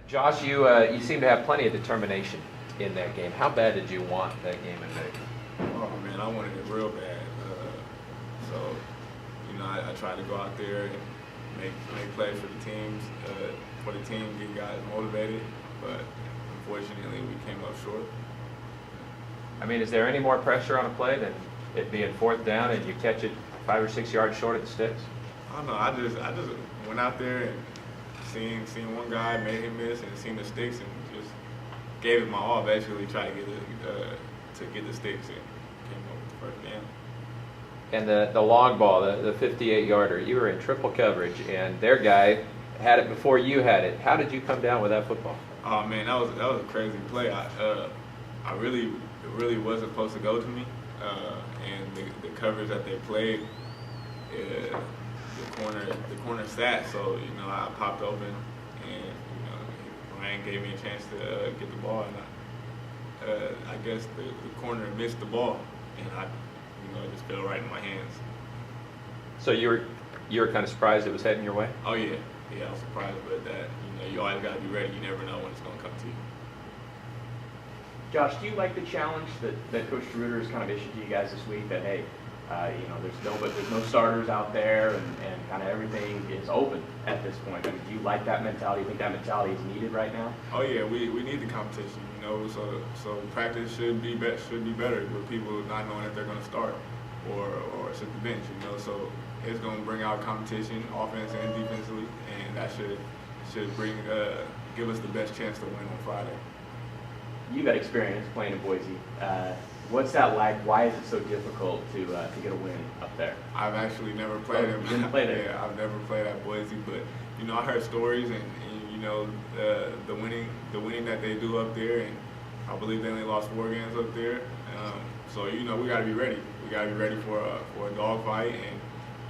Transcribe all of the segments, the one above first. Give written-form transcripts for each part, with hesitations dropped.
Josh, you seem to have plenty of determination in that game. How bad did you want that game in Vegas? Oh man, I wanted it real bad. So, I tried to go out there and make plays for the teams, get guys motivated. But unfortunately, we came up short. I mean, is there any more pressure on a play than it being 4th down and you catch it 5 or 6 yards short of the sticks? I don't know. I just went out there and seen one guy, made him miss, and seen the sticks and just gave it my all. Basically, tried to get the sticks and came up with the first down. And the long ball, the 58-yarder, you were in triple coverage, and their guy had it before you had it. How did you come down with that football? Oh man, that was a crazy play. It really wasn't supposed to go to me, and the coverage that they played, the corner sat. So I popped open, and Ryan gave me a chance to get the ball, and I guess the corner missed the ball, and it just fell right in my hands. So you were kind of surprised it was heading your way? Oh yeah, I was surprised, but that you always got to be ready. You never know when it's going to come to you. Josh, do you like the challenge that Coach DeRuiter has kind of issued to you guys this week? That hey, there's no starters out there, and kind of everything is open at this point. I mean, do you like that mentality? Do you think that mentality is needed right now? Oh yeah, we need the competition. So practice should be better with people not knowing if they're going to start or sit the bench. So it's going to bring out competition, offense and defensively, and that should give us the best chance to win on Friday. You've had experience playing in Boise. What's that like? Why is it so difficult to get a win up there? I've actually never played it. You didn't play there? Yeah, I've never played at Boise, but I heard stories and the winning that they do up there, and I believe they only lost 4 games up there. So we got to be ready. We got to be ready for a dogfight, and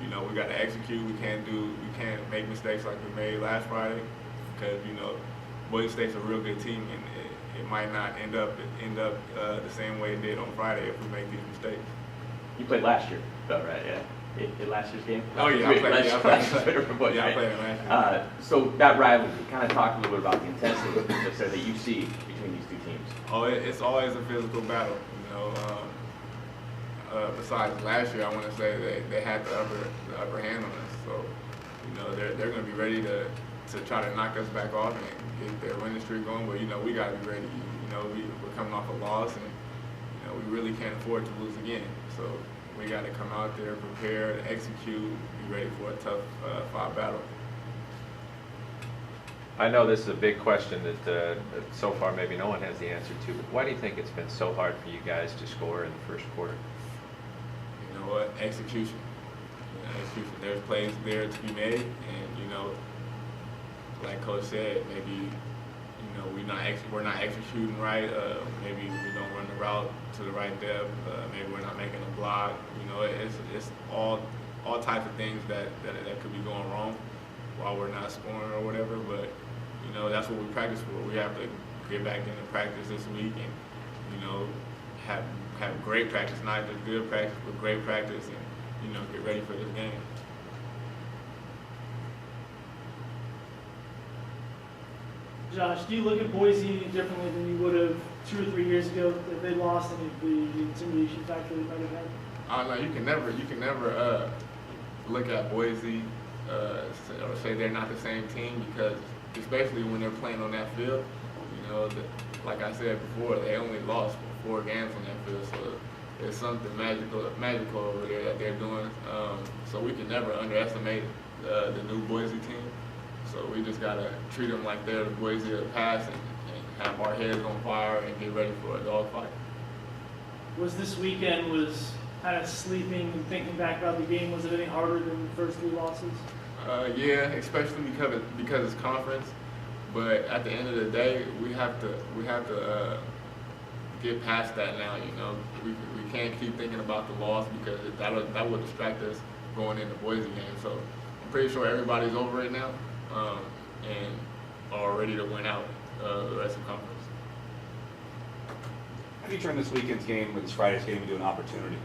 we got to execute. We can't make mistakes like we made last Friday, because Boise State's a real good team, and it might not end up the same way it did on Friday if we make these mistakes. You played last year, though, right? Yeah. In last year's game? Oh yeah, I played it last year. So that rivalry, kind of talk a little bit about the intensity that you see between these two teams. Oh, it's always a physical battle. Besides last year, I want to say they had the upper hand on us. So they're going to be ready to try to knock us back off and get their winning streak going. But we got to be ready. We're coming off a loss, and we really can't afford to lose again. So we got to come out there, prepare, execute, be ready for a tough 5 battle. I know this is a big question that so far maybe no one has the answer to, but why do you think it's been so hard for you guys to score in the first quarter? You know what? Execution. Execution. There's plays there to be made, and like Coach said, maybe we're not executing right. Maybe we don't run the route to the right depth. Maybe we're not making a block. It's all types of things that could be going wrong while we're not scoring or whatever. But that's what we practice for. We have to get back into practice this week and have great practice, not just good practice, but great practice, and get ready for this game. Josh, do you look at Boise differently than you would have 2 or 3 years ago if they lost and the intimidation factor they might have had? No, you can never look at Boise or say they're not the same team, because especially when they're playing on that field, like I said before, they only lost 4 games on that field, so there's something magical over there that they're doing. So we can never underestimate the new Boise team. So we just gotta treat them like they're the Boise of the past, and have our heads on fire and get ready for a dogfight. Was this weekend, kind of sleeping and thinking back about the game, was it any harder than the first 3 losses? Yeah, especially because it's conference. But at the end of the day, we have to get past that now. We can't keep thinking about the loss, because that would distract us going into Boise game. So I'm pretty sure everybody's over it now, and are ready to win out the rest of the conference. How do you turn this weekend's game, with this Friday's game, into an opportunity?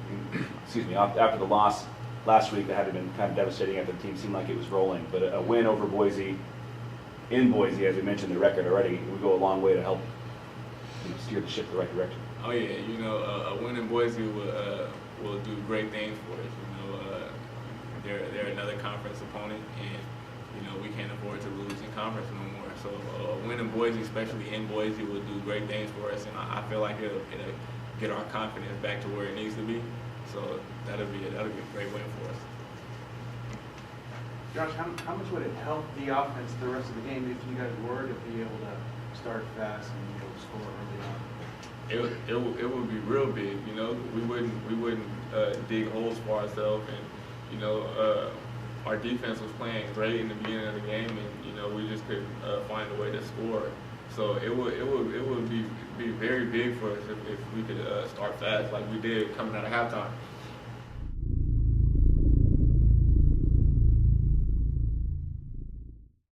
Excuse me. After the loss last week, that had been kind of devastating after the team seemed like it was rolling, but a win over Boise in Boise, as we mentioned the record already, would go a long way to help steer the ship the right direction. Oh yeah, you know, a win in Boise will do great things for us. You know, they're another conference opponent, and you know we can't afford to lose in conference no more. So a win in Boise, especially in Boise, will do great things for us, and I feel like it'll get our confidence back to where it needs to be. So that'll be a great win for us. Josh, how much would it help the offense the rest of the game if you guys were to be able to start fast and be able to score early on? It would be real big. You know, we wouldn't dig holes for ourselves, and you know, our defense was playing great in the beginning of the game, and you know, we just couldn't find a way to score. So it would be very big for us if we could start fast like we did coming out of halftime.